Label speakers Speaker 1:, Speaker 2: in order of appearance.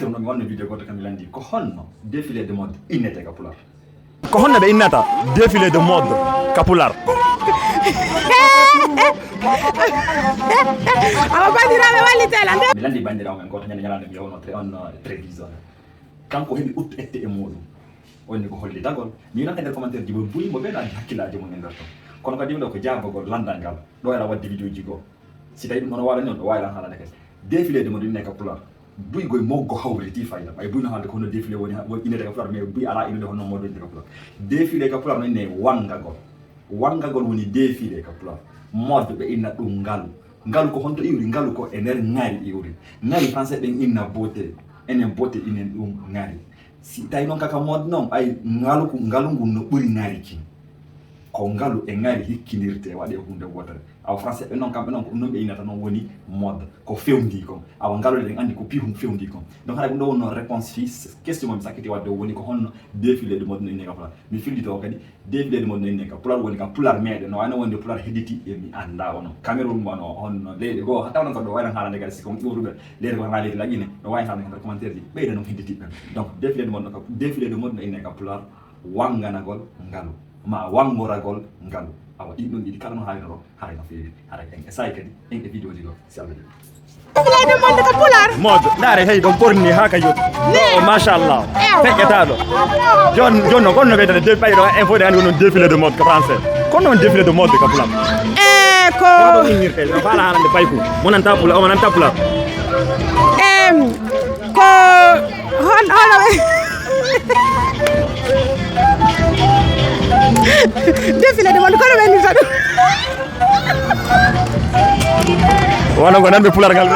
Speaker 1: non mi wonno video goto kam landi ko honno défilé de mode innete ka pular
Speaker 2: ko honno be innata défilé de mode ka pular
Speaker 3: awa bandiraɓe wallitela nde
Speaker 1: mi landi bandirawo men goto ñande ñalande mi yewno on télévision kanko heɓi ut ette e muɗum wonni ko holli dagol mi nan nder commentaire ji bo buyi mo ɓeɗa hakkillaji mum e nder ton kono kadi ɗo ko jabogol landal ngal ɗo era wadde vidéo ji goo si tawi ɗum ono waɗani on ɗo wawilan haalade kadi défilé de mode inne ka pular buy goy moggo hawriti fayda ay buy no haalde ko hono défilé woni inede ka pular mais buy ala inude honno modo inde ka pular défilé ka pular no inne wangagol woni défilé ka pular mode ɓe inna ɗum ngalu ko honto iwri ngalu ko e nder ŋaari iwri ŋaari français ɓen inna beauté enen beauté inen ɗum ŋaari si tawi noon kaka mode noon ay ngalu ngu no ɓuri ŋaari kin ko ngalu e ŋaari hikkinirte waɗe hunde wotere awa français ɓe noon kamɓe noon ko ɗum noon ɓe innata noon woni mode ko fewndi kon awa ngalude ɗen andi ko pihum fewndi kon donc haɗa ɗum ɗo wonno réponse fi question momi sakkiti wadde woni ko honno défilé de mode no inne ka pular mi fillito kadi défilé de mode no inne ka pular woni kam pular meɗen no wayno wonde pular hedditi e mi anda ono cameroun mo no honno leyɗe goo hatta onon ko ɗo wayno haalande kadi siko ɓuruɓe leyɗe ko ha leydi laƴine no wawi haalde nder commentaire ji ɓeyde noon hedditiɓɓen donc défilé de mode no inne ka pular Wanganagol Galou ma Wangoragol Galou awa ɗin ɗon ɗiɗi kala no haalino ɗo haray no feewi haray en sayi kadi en e vidéo ji ɗo si Allah
Speaker 3: défilé de mode ka pular
Speaker 2: mode ndaare hey ɗon ɓorni ha ka yoti o machallah feƴƴetaɗo joni noon gonno ɓeydane ɓayɗo info de andi wonon défilé de mode ka français kono noon défilé de mode ka pular
Speaker 3: ko
Speaker 2: ɗo innirte no faala haalande payko monanta pular o monanta pular
Speaker 3: ko hono défilé de mode kono ɓe innirta ɗum
Speaker 2: wono ko nanɓe pular ngal